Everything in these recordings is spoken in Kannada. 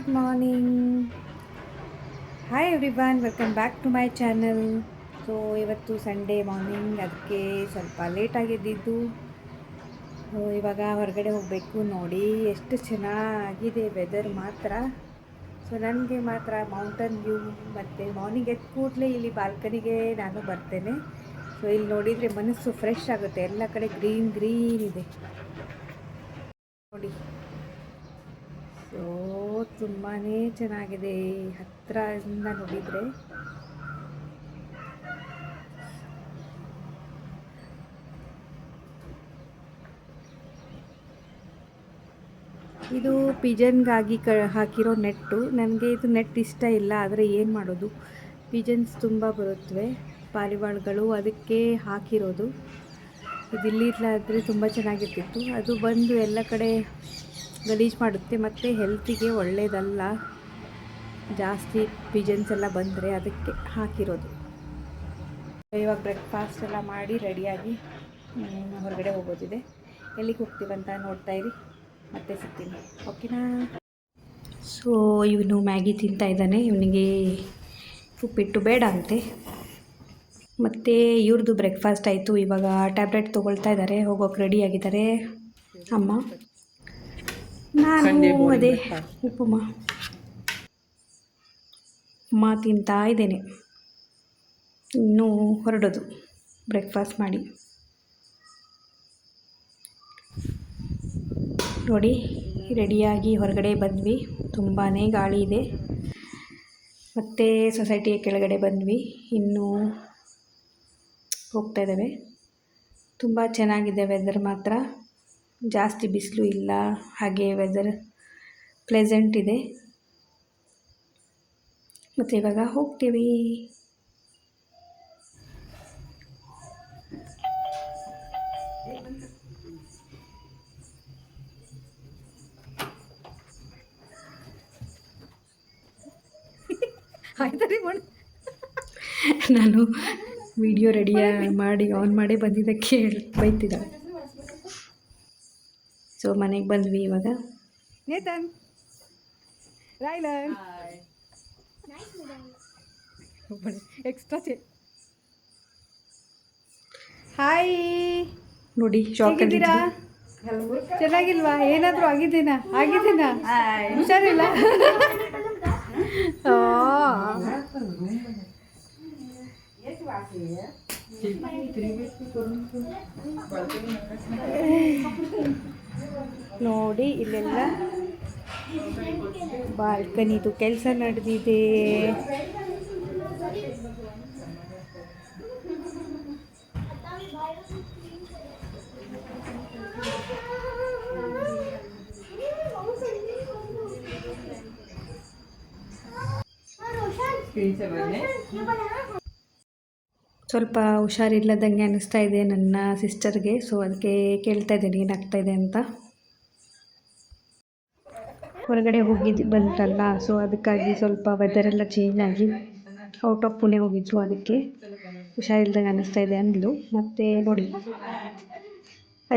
Good morning. Hi everyone, welcome back to my channel. So ಇವತ್ತು ಸಂಡೇ ಮಾರ್ನಿಂಗ್, ಅದಕ್ಕೆ ಸ್ವಲ್ಪ ಲೇಟಾಗಿ ಎದ್ದಿದ್ದು. ಇವಾಗ ಹೊರಗಡೆ ಹೋಗಬೇಕು. ನೋಡಿ ಎಷ್ಟು ಚೆನ್ನಾಗಿದೆ ವೆದರ್ ಮಾತ್ರ. ಸೊ ನನಗೆ ಮಾತ್ರ ಮೌಂಟನ್ ವ್ಯೂ ಮತ್ತು ಮಾರ್ನಿಂಗ್ ಎದ್ದ ಕೂಡಲೇ ಇಲ್ಲಿ ಬಾಲ್ಕನಿಗೆ ನಾನು ಬರ್ತೇನೆ. ಸೊ ಇಲ್ಲಿ ನೋಡಿದರೆ ಮನಸ್ಸು ಫ್ರೆಶ್ ಆಗುತ್ತೆ. ಎಲ್ಲ ಕಡೆ ಗ್ರೀನ್ ಗ್ರೀನ್ ಇದೆ ನೋಡಿ. ಸೊ ತುಂಬಾ ಚೆನ್ನಾಗಿದೆ ಹತ್ತಿರದಿಂದ ನೋಡಿದರೆ. ಇದು ಪಿಜನ್ಗಾಗಿ ಹಾಕಿರೋ ನೆಟ್ಟು. ನನಗೆ ಇದು ನೆಟ್ ಇಷ್ಟ ಇಲ್ಲ, ಆದರೆ ಏನು ಮಾಡೋದು, ಪಿಜನ್ಸ್ ತುಂಬ ಬರುತ್ತವೆ ಪಾರಿವಾಳಗಳು, ಅದಕ್ಕೆ ಹಾಕಿರೋದು. ಇದು ಇಲ್ಲಿರಲಾದರೆ ತುಂಬ ಚೆನ್ನಾಗಿರ್ತಿತ್ತು. ಅದು ಬಂದು ಎಲ್ಲ ಕಡೆ ಗಲೀಜು ಮಾಡುತ್ತೆ ಮತ್ತು ಹೆಲ್ತಿಗೆ ಒಳ್ಳೆಯದಲ್ಲ ಜಾಸ್ತಿ ಪಿಜನ್ಸ್ ಎಲ್ಲ ಬಂದರೆ, ಅದಕ್ಕೆ ಹಾಕಿರೋದು. ಇವಾಗ ಬ್ರೇಕ್ಫಾಸ್ಟ್ ಎಲ್ಲ ಮಾಡಿ ರೆಡಿಯಾಗಿ ಹೊರಗಡೆ ಹೋಗೋದಿದೆ. ಎಲ್ಲಿಗೆ ಹೋಗ್ತೀವಂತ ನೋಡ್ತಾ ಇರಿ, ಮತ್ತೆ ಸಿಗ್ತೀನಿ, ಓಕೆನಾ. ಸೊ ಇವನು ಮ್ಯಾಗಿ ತಿಂತಾ ಇದ್ದಾನೆ. ಇವನಿಗೆ ಉಪ್ಪಿಟ್ಟು ಬೇಡ ಅಂತೆ. ಮತ್ತು ಇವ್ರದ್ದು ಬ್ರೇಕ್ಫಾಸ್ಟ್ ಆಯಿತು. ಇವಾಗ ಟ್ಯಾಬ್ಲೆಟ್ ತೊಗೊಳ್ತಾ ಇದ್ದಾರೆ, ಹೋಗೋಕೆ ರೆಡಿ ಆಗಿದ್ದಾರೆ ಅಮ್ಮ. ನಾನು ಅದೇ ಉಪ್ಪುಮ್ಮ ತಿಂತಾ ಇದ್ದೇನೆ. ಇನ್ನೂ ಹೊರಡೋದು ಬ್ರೇಕ್ಫಾಸ್ಟ್ ಮಾಡಿ. ನೋಡಿ ರೆಡಿಯಾಗಿ ಹೊರಗಡೆ ಬಂದ್ವಿ. ತುಂಬಾ ಗಾಳಿ ಇದೆ. ಮತ್ತು ಸೊಸೈಟಿಯ ಕೆಳಗಡೆ ಬಂದ್ವಿ. ಇನ್ನೂ ಹೋಗ್ತಾ ಇದ್ದೇವೆ. ತುಂಬ ಚೆನ್ನಾಗಿದೆ ವೆದರ್ ಮಾತ್ರ. ಜಾಸ್ತಿ ಬಿಸಿಲು ಇಲ್ಲ, ಹಾಗೆ ವೆದರ್ ಪ್ಲೆಸೆಂಟ್ ಇದೆ. ಮತ್ತು ಇವಾಗ ಹೋಗ್ತೀವಿ. ನಾನು ವಿಡಿಯೋ ರೆಡಿ ಮಾಡಿ ಆನ್ ಮಾಡಿ ಬಂದಿದ್ದಕ್ಕೆ ಬೈತಿದ್ದಾಳೆ. ಸೊ ಮನೆಗೆ ಬಂದ್ವಿ ಇವಾಗ. ನೇತನ್ ರಾಯ್ಲನ್ ಎಕ್ಸ್ಟ್ರಾ ಹಾಯ್. ನೋಡಿ ಶಾಕ್ ಆಗಿದ್ದೀರಾ? ಚೆನ್ನಾಗಿಲ್ವಾ? ಏನಾದರೂ ಆಗಿದ್ದೀನಾ? ಹುಷಾರಿಲ್ಲ? ನೋಡಿ ಇಲ್ಲೆಲ್ಲ ಬಾಲ್ಕನಿದು ಕೆಲಸ ನಡೆದಿದೆ. ಸ್ವಲ್ಪ ಹುಷಾರಿಲ್ಲದಂಗೆ ಅನ್ನಿಸ್ತಾ ಇದೆ ನನ್ನ ಸಿಸ್ಟರ್ಗೆ. ಸೊ ಅದಕ್ಕೆ ಕೇಳ್ತಾ ಇದ್ದೀನಿ ಏನಾಗ್ತಾಯಿದೆ ಅಂತ. ಹೊರಗಡೆ ಬಂತಲ್ಲ, ಸೊ ಅದಕ್ಕಾಗಿ ಸ್ವಲ್ಪ ವೆದರೆಲ್ಲ ಚೇಂಜ್ ಆಗಿ ಔಟ್ ಆಫ್ ಪುಣೆ ಹೋಗಿದ್ರು, ಅದಕ್ಕೆ ಹುಷಾರಿಲ್ದಂಗೆ ಅನ್ನಿಸ್ತಾ ಇದೆ ಅಂದ್ಲು. ಮತ್ತು ನೋಡಿ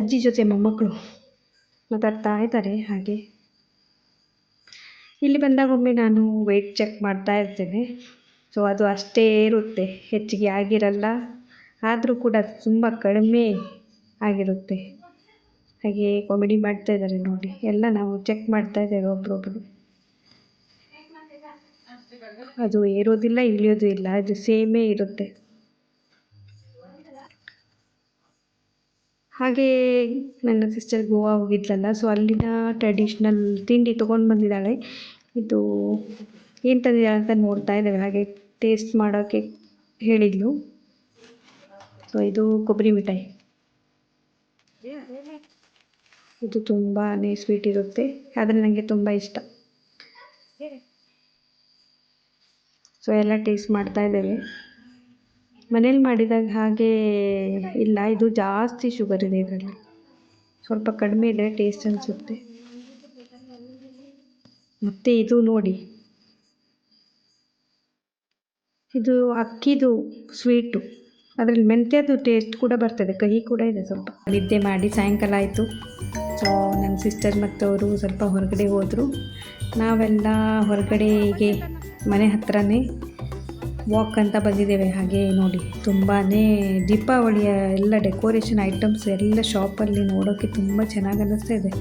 ಅಜ್ಜಿ ಜೊತೆ ಮೊಮ್ಮಕ್ಕಳು ಮಾತಾಡ್ತಾ ಇದ್ದಾರೆ. ಹಾಗೆ ಇಲ್ಲಿ ಬಂದಾಗೊಮ್ಮೆ ನಾನು ವೆಯ್ಟ್ ಚೆಕ್ ಮಾಡ್ತಾ ಇರ್ತೇನೆ. ಸೊ ಅದು ಅಷ್ಟೇ ಇರುತ್ತೆ, ಹೆಚ್ಚಿಗೆ ಆಗಿರಲ್ಲ. ಆದರೂ ಕೂಡ ತುಂಬ ಕಡಿಮೆ ಆಗಿರುತ್ತೆ. ಹಾಗೆ ಕಾಮಿಡಿ ಮಾಡ್ತಾ ಇದ್ದಾರೆ ನೋಡಿ. ಎಲ್ಲ ನಾವು ಚೆಕ್ ಮಾಡ್ತಾ ಇದ್ದೇವೆ ಒಬ್ರೊಬ್ರು. ಅದು ಏರೋದಿಲ್ಲ ಇಳಿಯೋದು ಇಲ್ಲ, ಅದು ಸೇಮೇ ಇರುತ್ತೆ. ಹಾಗೆ ನನ್ನ ಸಿಸ್ಟರ್ ಗೋವಾ ಹೋಗಿದ್ಲಲ್ಲ, ಸೊ ಅಲ್ಲಿನ ಟ್ರೆಡಿಷ್ನಲ್ ತಿಂಡಿ ತೊಗೊಂಡು ಬಂದಿದ್ದಾಳೆ. ಇದು ಏನು ತಂದಿದ್ದಾಳೆ ಅಂತ ನೋಡ್ತಾ ಇದ್ದೇವೆ. ಹಾಗೆ ಟೇಸ್ಟ್ ಮಾಡೋಕ್ಕೆ ಹೇಳಿದ್ಲು. ಸೊ ಇದು ಕೊಬ್ಬರಿ ಮಿಠಾಯಿ. ಇದು ತುಂಬಾ ಸ್ವೀಟ್ ಇರುತ್ತೆ, ಆದರೆ ನನಗೆ ತುಂಬ ಇಷ್ಟ. ಸೊ ಎಲ್ಲ ಟೇಸ್ಟ್ ಮಾಡ್ತಾ ಇದ್ದೇವೆ. ಮನೇಲಿ ಮಾಡಿದಾಗ ಹಾಗೆ ಇಲ್ಲ, ಇದು ಜಾಸ್ತಿ ಶುಗರ್ ಇದೆ ಇದರಲ್ಲಿ. ಸ್ವಲ್ಪ ಕಡಿಮೆ ಇದ್ದರೆ ಟೇಸ್ಟ್ ಅನಿಸುತ್ತೆ. ಮತ್ತು ಇದು ನೋಡಿ, ಇದು ಅಕ್ಕಿದು ಸ್ವೀಟು, ಅದರಲ್ಲಿ ಮೆಂತ್ಯದು ಟೇಸ್ಟ್ ಕೂಡ ಬರ್ತದೆ, ಕಹಿ ಕೂಡ ಇದೆ ಸ್ವಲ್ಪ. ನಿದ್ದೆ ಮಾಡಿ ಸಾಯಂಕಾಲ ಆಯಿತು. ಸೊ ನನ್ನ ಸಿಸ್ಟರ್ ಮತ್ತು ಅವರು ಸ್ವಲ್ಪ ಹೊರಗಡೆ ಹೋದರು. ನಾವೆಲ್ಲ ಹೊರಗಡೆಗೆ ಮನೆ ಹತ್ರನೇ ವಾಕ್ ಅಂತ ಬಂದಿದ್ದೇವೆ. ಹಾಗೆ ನೋಡಿ ತುಂಬಾ ದೀಪಾವಳಿಯ ಎಲ್ಲ ಡೆಕೋರೇಷನ್ ಐಟಮ್ಸ್ ಎಲ್ಲ ಶಾಪಲ್ಲಿ ನೋಡೋಕ್ಕೆ ತುಂಬ ಚೆನ್ನಾಗಿ ಅನ್ನಿಸ್ತಾ ಇದೆ.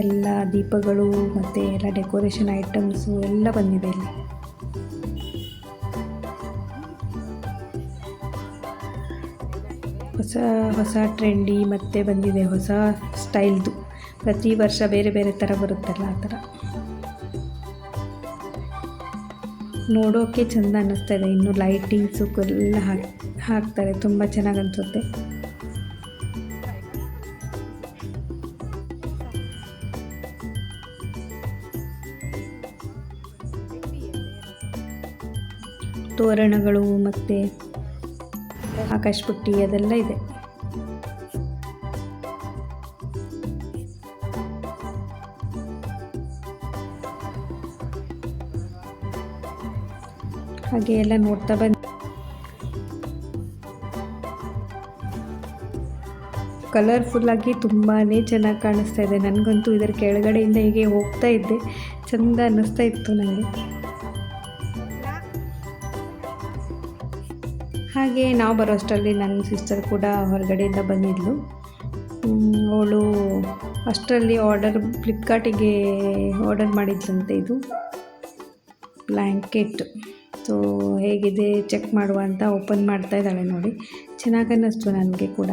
ಎಲ್ಲ ದೀಪಗಳು ಮತ್ತು ಎಲ್ಲ ಡೆಕೋರೇಷನ್ ಐಟಮ್ಸು ಎಲ್ಲ ಬಂದಿದೆ ಇಲ್ಲಿ. ಹೊಸ ಹೊಸ ಟ್ರೆಂಡಿ ಮತ್ತು ಬಂದಿದೆ, ಹೊಸ ಸ್ಟೈಲ್ದು. ಪ್ರತಿ ವರ್ಷ ಬೇರೆ ಬೇರೆ ಥರ ಬರುತ್ತಲ್ಲ ಆ ಥರ ನೋಡೋಕ್ಕೆ ಚೆಂದ ಅನ್ನಿಸ್ತಾ ಇದೆ. ಇನ್ನು ಲೈಟಿಂಗ್ಸು ಎಲ್ಲ ಹಾಕ್ತಾರೆ, ತುಂಬ ಚೆನ್ನಾಗಿ ಅನಿಸುತ್ತೆ. ತೋರಣಗಳು ಮತ್ತು ಆಕಾಶ ಪುಟ್ಟಿ ಅದೆಲ್ಲ ಇದೆ. ಹಾಗೆ ಎಲ್ಲ ನೋಡ್ತಾ ಬಂದು ಕಲರ್ಫುಲ್ಲಾಗಿ ತುಂಬಾ ಚೆನ್ನಾಗಿ ಕಾಣಿಸ್ತಾ ಇದೆ. ನನಗಂತೂ ಇದರ ಕೆಳಗಡೆಯಿಂದ ಹೀಗೆ ಹೋಗ್ತಾ ಇದ್ದೆ, ಚೆಂದ ಅನ್ನಿಸ್ತಾ ಇತ್ತು ನನಗೆ. ಹಾಗೆ ನಾವು ಬರೋ ಅಷ್ಟರಲ್ಲಿ ನನ್ನ ಸಿಸ್ಟರ್ ಕೂಡ ಹೊರಗಡೆಯಿಂದ ಬಂದಿದ್ಲು. ಅವಳು ಅಷ್ಟರಲ್ಲಿ ಫ್ಲಿಪ್ಕಾರ್ಟಿಗೆ ಆರ್ಡರ್ ಮಾಡಿದ್ಲಂತೆ ಇದು ಬ್ಲ್ಯಾಂಕೆಟ್. ಸೊ ಹೇಗಿದೆ ಚೆಕ್ ಮಾಡುವ ಅಂತ ಓಪನ್ ಮಾಡ್ತಾ ಇದ್ದಾಳೆ ನೋಡಿ. ಚೆನ್ನಾಗಿ ಅನ್ನಿಸ್ತು ನನಗೆ ಕೂಡ.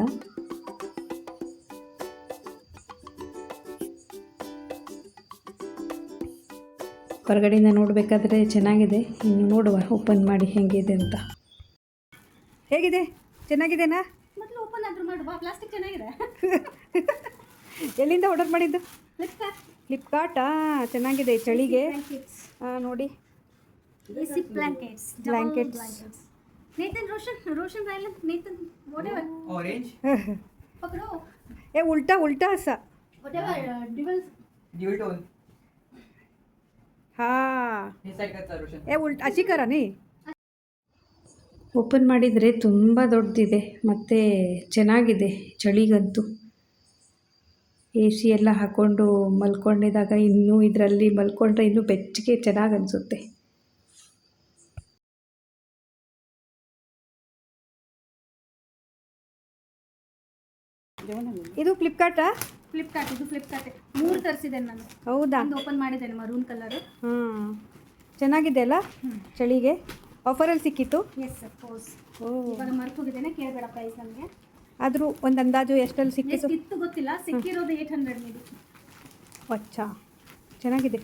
ಹೊರಗಡೆಯಿಂದ ನೋಡಬೇಕಾದ್ರೆ ಚೆನ್ನಾಗಿದೆ. ಇನ್ನು ನೋಡುವ ಓಪನ್ ಮಾಡಿ ಹೇಗಿದೆ ಅಂತ. ಹೇಗಿದೆ, ಚೆನ್ನಾಗಿದೆನಾ? ಮೊದಲು ಓಪನ್ ಆದ್ರೂ ಮಾಡುವ. ಪ್ಲಾಸ್ಟಿಕ್ ಚೆನ್ನಾಗಿದೆ. ಎಲ್ಲಿಂದ ಆರ್ಡರ್ ಮಾಡಿದ್ದು? ಫ್ಲಿಪ್ಕಾರ್ಟಾ? ಚೆನ್ನಾಗಿದೆ ಚಳಿಗೆ. ನೋಡಿ blankets. Nathan, Roshan, Rylan, Nathan, whatever. Orange. पकड़ो. ए उल्टा सा. Whatever, dual tone. हाँ. इस साइड का Roshan. ए उल्टा अच्छी करा नहीं. ಓಪನ್ ಮಾಡಿದರೆ ತುಂಬ ದೊಡ್ಡದಿದೆ ಮತ್ತು ಚೆನ್ನಾಗಿದೆ ಚಳಿಗಂತೂ. ಎ ಸಿ ಎಲ್ಲ ಹಾಕ್ಕೊಂಡು ಮಲ್ಕೊಂಡಿದ್ದಾಗ ಇನ್ನೂ ಇದರಲ್ಲಿ ಮಲ್ಕೊಂಡ್ರೆ ಇನ್ನೂ ಬೆಚ್ಚಗೆ ಚೆನ್ನಾಗಿ ಅನಿಸುತ್ತೆ. ಇದು ಫ್ಲಿಪ್ಕಾರ್ಟ್ ಇದು ಫ್ಲಿಪ್ಕಾರ್ಟ್ 3 ತರಿಸಿದ್ದೇನೆ ನಾನು. ಹೌದಾ? ಒಂದು ಓಪನ್ ಮಾಡಿದ್ದೇನೆ, ಮರೂನ್ ಕಲರ್. ಚೆನ್ನಾಗಿದೆ ಅಲ್ಲ ಚಳಿಗೆ. ಆಫರಲ್ಲಿ ಸಿಕ್ಕಿತ್ತು. Yes of course. ಇವಾಗ ಮರ್ತು ಹೋಗಿದ್ದೇನೆ, ಕೇಳಬೇಡ ಪ್ರೈಸ್ ನನಗೆ. ಆದರೂ ಒಂದು ಅಂದಾಜು ಎಷ್ಟಲ್ಲಿ ಸಿಕ್ಕಿತ್ತು? ಎಷ್ಟಿತ್ತು ಗೊತ್ತಿಲ್ಲ, ಸಿಕ್ಕಿರೋದು 800 ಮೇಬಿ. ಅಚ್ಚಾ, ಚೆನ್ನಾಗಿದೆ.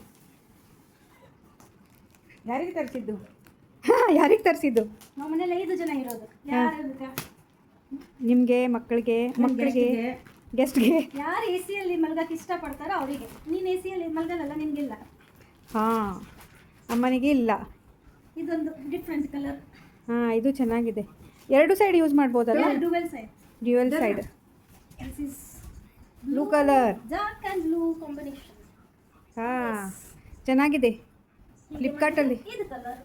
ಯಾರಿಗೆ ತರಿಸಿದ್ದು? ಯಾರಿಗೆ ತರಿಸಿದ್ದು? ನಾವು ಮನೇಲಿ 5 ಜನ ಇರೋದು. ಯಾರು? ನಿಮಗೆ, ಮಕ್ಕಳಿಗೆ, ಗೆಸ್ಟ್ಗೆ. ಯಾರು ಎ ಸಿಯಲ್ಲಿ ಮಲ್ಗಕ್ಕೆ ಇಷ್ಟಪಡ್ತಾರೋ ಅವರಿಗೆ. ನೀನು ಎ ಸಿಯಲ್ಲಿ ಮಲ್ಗಲ್ಲ, ನಿನಗಿಲ್ಲ. ಹಾಂ, ಅಮ್ಮನಿಗೆ ಇಲ್ಲ. ಇದೊಂದು ಡಿಫ್ರೆಂಟ್ ಕಲರ್. ಇದು ಚೆನ್ನಾಗಿದೆ. 2 ಸೈಡ್ ಯೂಸ್ ಮಾಡ್ಬೋದಲ್ಲ? Dual side. This is blue colour. Dark and blue combination. ಚೆನ್ನಾಗಿದೆ. ಫ್ಲಿಪ್ಕಾರ್ಟಲ್ಲಿ ಇದು colour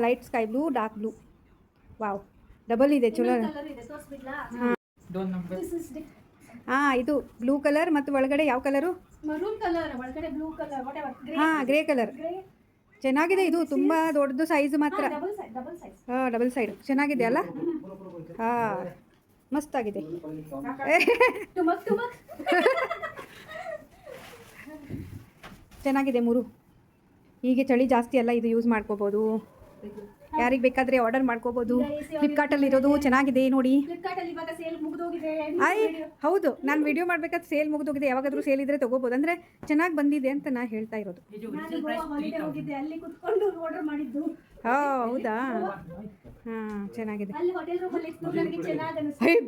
light sky blue, dark blue. Wow, double ಇದೆ, ಚಲೋ. ಕಲರ್ ಇದೆ, ತೋರಿಸ್ಬಿಡ್ಲಾ? Don't number. ದಿಸ್ ಇಸ್ ಇದು ಬ್ಲೂ ಕಲರ್ ಮತ್ತು ಒಳಗಡೆ ಯಾವ ಕಲರು? ಮರೂನ್ ಕಲರ್, ಒಳಗಡೆ blue colour, whatever. Grey colour. ಚೆನ್ನಾಗಿದೆ. ಇದು ತುಂಬ ದೊಡ್ಡದು ಸೈಜ್ ಮಾತ್ರ. ಡಬಲ್ ಸೈಡ್ ಚೆನ್ನಾಗಿದೆ ಅಲ್ಲ? ಮಸ್ತಾಗಿದೆ. ಚೆನ್ನಾಗಿದೆ 3. ಹೀಗೆ ಚಳಿ ಜಾಸ್ತಿ ಅಲ್ಲ, ಇದು ಯೂಸ್ ಮಾಡ್ಕೋಬೋದು. ಯಾರಿಗೆ ಬೇಕಾದರೆ ಆರ್ಡರ್ ಮಾಡ್ಕೋಬೋದು. ಫ್ಲಿಪ್ಕಾರ್ಟಲ್ಲಿ ಇರೋದು ಚೆನ್ನಾಗಿದೆ ನೋಡಿ. ಹೌದು, ನಾನು ವಿಡಿಯೋ ಮಾಡ್ಬೇಕಾದ್ರೆ ಸೇಲ್ ಮುಗಿದೋಗಿದೆ. ಯಾವಾಗಾದರೂ ಸೇಲ್ ಇದ್ದರೆ ತೊಗೋಬೋದು. ಅಂದರೆ ಚೆನ್ನಾಗಿ ಬಂದಿದೆ ಅಂತ ನಾನು ಹೇಳ್ತಾ ಇರೋದು. ಹೌದಾ? ಚೆನ್ನಾಗಿದೆ.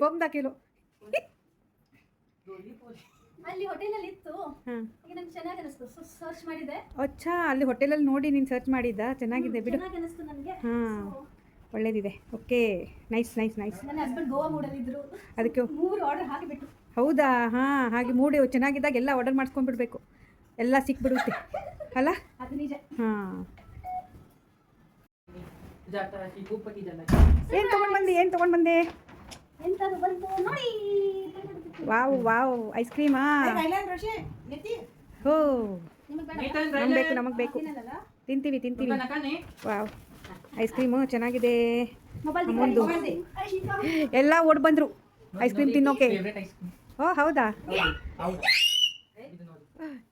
ಬೊಂಬ್ ಹಾಕಿಲು. ಅಲ್ಲಿ ಹೋಟೆಲಲ್ಲಿ ಇತ್ತು. ಈಗ ನನಗೆ ಚೆನ್ನಾಗಿ ಅನಿಸ್ತು, ಸರ್ಚ್ ಮಾಡಿದೆ. ಅಚ್ಚಾ, ಅಲ್ಲಿ ಹೋಟೆಲಲ್ಲಿ ನೋಡಿ ನೀನು ಸರ್ಚ್ ಮಾಡಿದ್ದ? ಚೆನ್ನಾಗಿದೆ ಬಿಡು. ಚೆನ್ನಾಗಿ ಅನಿಸ್ತು ನನಗೆ. ಒಳ್ಳೇದಿದೆ. Okay, nice. ನನ್ನ ಹಸ್ಬೆಂಡ್ ಗೋವಾ ಮೂಡಲ್ಲಿ ಇದ್ರು, ಅದಕ್ಕೆ 3 ಆರ್ಡರ್ ಹಾಕಿಬಿಟ್ಟು. ಹೌದಾ? ಹಾಗೆ ಮೂಡಿ ಚೆನ್ನಾಗಿದ್ದಾಗ ಎಲ್ಲ ಆರ್ಡರ್ ಮಾಡಿಸ್ಕೊಂಡ್ಬಿಡ್ಬೇಕು, ಎಲ್ಲ ಸಿಕ್ಬಿಡುತ್ತೆ ಅಲ್ಲ? ಅದು ನಿಜ. ಏನು ತೊಗೊಂಡು ಬಂದೆ? ಎಂತದು ಬಂತು ನೋಡಿ. ವಾವ್ ವಾವ್ ಐಸ್ ಕ್ರೀಮಾ ಹೋ ನಮಗೆ ಬೇಕು ತಿಂತೀವಿ ವಾವ್ ಐಸ್ ಕ್ರೀಮು ಚೆನ್ನಾಗಿದೆ. ಅಮ್ಮಂದು ಎಲ್ಲ ಓಡ್ ಬಂದರು ಐಸ್ ಕ್ರೀಮ್ ತಿನ್ನೋಕೆ. ಓ ಹೌದಾ,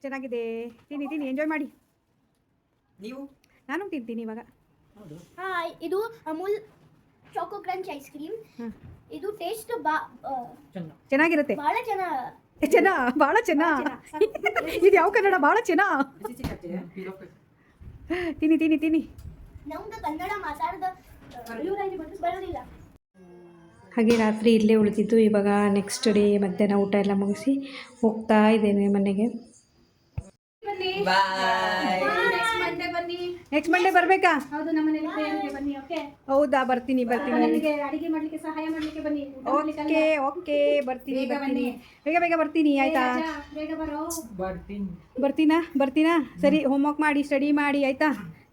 ಚೆನ್ನಾಗಿದೆ. ತಿನ್ನಿ ಎಂಜಾಯ್ ಮಾಡಿ. ನೀವು ನಾನು ತಿಂತೀನಿ ಇವಾಗ. ಹಾಯ್, ಇದು Amul choco crunch ice cream. ಇದು ಟೇಸ್ಟ್ ಚೆನ್ನಾಗಿರುತ್ತೆ. ಬಹಳ ಚೆನ್ನಾಗಿ ಭಾಳ ಚೆನ್ನ. ಇದು ಯಾವ ಕನ್ನಡ? ಭಾಳ ಚೆನ್ನ. ತಿನ್ನಿ ನಮ್ದು ಕನ್ನಡ ಮಾತಾಡ್ದ ಬರೋದಿಲ್ಲ. ಹಾಗೆ ರಾತ್ರಿ ಇಲ್ಲೇ ಉಳಿದಿದ್ದು. ಇವಾಗ ನೆಕ್ಸ್ಟ್ ಡೇ ಮಧ್ಯಾಹ್ನ ಊಟ ಎಲ್ಲ ಮುಗಿಸಿ ಹೋಗ್ತಾ ಇದ್ದೇನೆ ಮನೆಗೆ. ನೆಕ್ಸ್ಟ್ ಮಂಡೇ ಬರಬೇಕಾ? ಹೌದು, ನಮ್ಮನೇಲಿ ಪ್ರೇಯರ್ಗೆ ಬನ್ನಿ. ಓಕೆ, ಹೌದಾ, ಬರ್ತೀನಿ. ನನಗೆ ಅಡಿಗೆ ಮಾಡ್ಲಿಕ್ಕೆ ಸಹಾಯ ಮಾಡ್ಲಿಕ್ಕೆ ಬನ್ನಿ. ಓಕೆ ಬರ್ತೀನಿ. ಬೇಗ ಬರ್ತೀನಿ. ಆಯ್ತಾ, ಬೇಗ ಬರೋ. ಬರ್ತೀನಾ? ಸರಿ, ಹೋಮ್ವರ್ಕ್ ಮಾಡಿ, ಸ್ಟಡಿ ಮಾಡಿ. ಆಯ್ತಾ,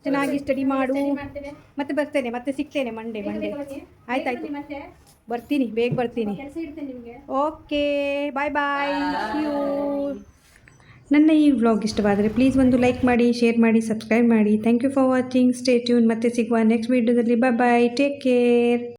ಚೆನ್ನಾಗಿ ಸ್ಟಡಿ ಮಾಡು. ಮತ್ತೆ ಬರ್ತೇನೆ, ಮತ್ತೆ ಸಿಗ್ತೇನೆ ಮಂಡೇ. ಆಯ್ತಾಯ್ತು, ಮತ್ತೆ ಬರ್ತೀನಿ, ಬೇಗ ಬರ್ತೀನಿ. ಕೆಲಸ ಇಡ್ತೇನೆ ನಿಮಗೆ. Okay, bye. ಯು. ನನ್ನ ಈ ವ್ಲಾಗ್ ಇಷ್ಟವಾದರೆ ಪ್ಲೀಸ್ ಒಂದು ಲೈಕ್ ಮಾಡಿ, ಶೇರ್ ಮಾಡಿ, ಸಬ್ಸ್ಕ್ರೈಬ್ ಮಾಡಿ. Thank you for watching. Stay tune. ಮತ್ತೆ ಸಿಗುವ ನೆಕ್ಸ್ಟ್ ವೀಡಿಯೋದಲ್ಲಿ. Bye, take care.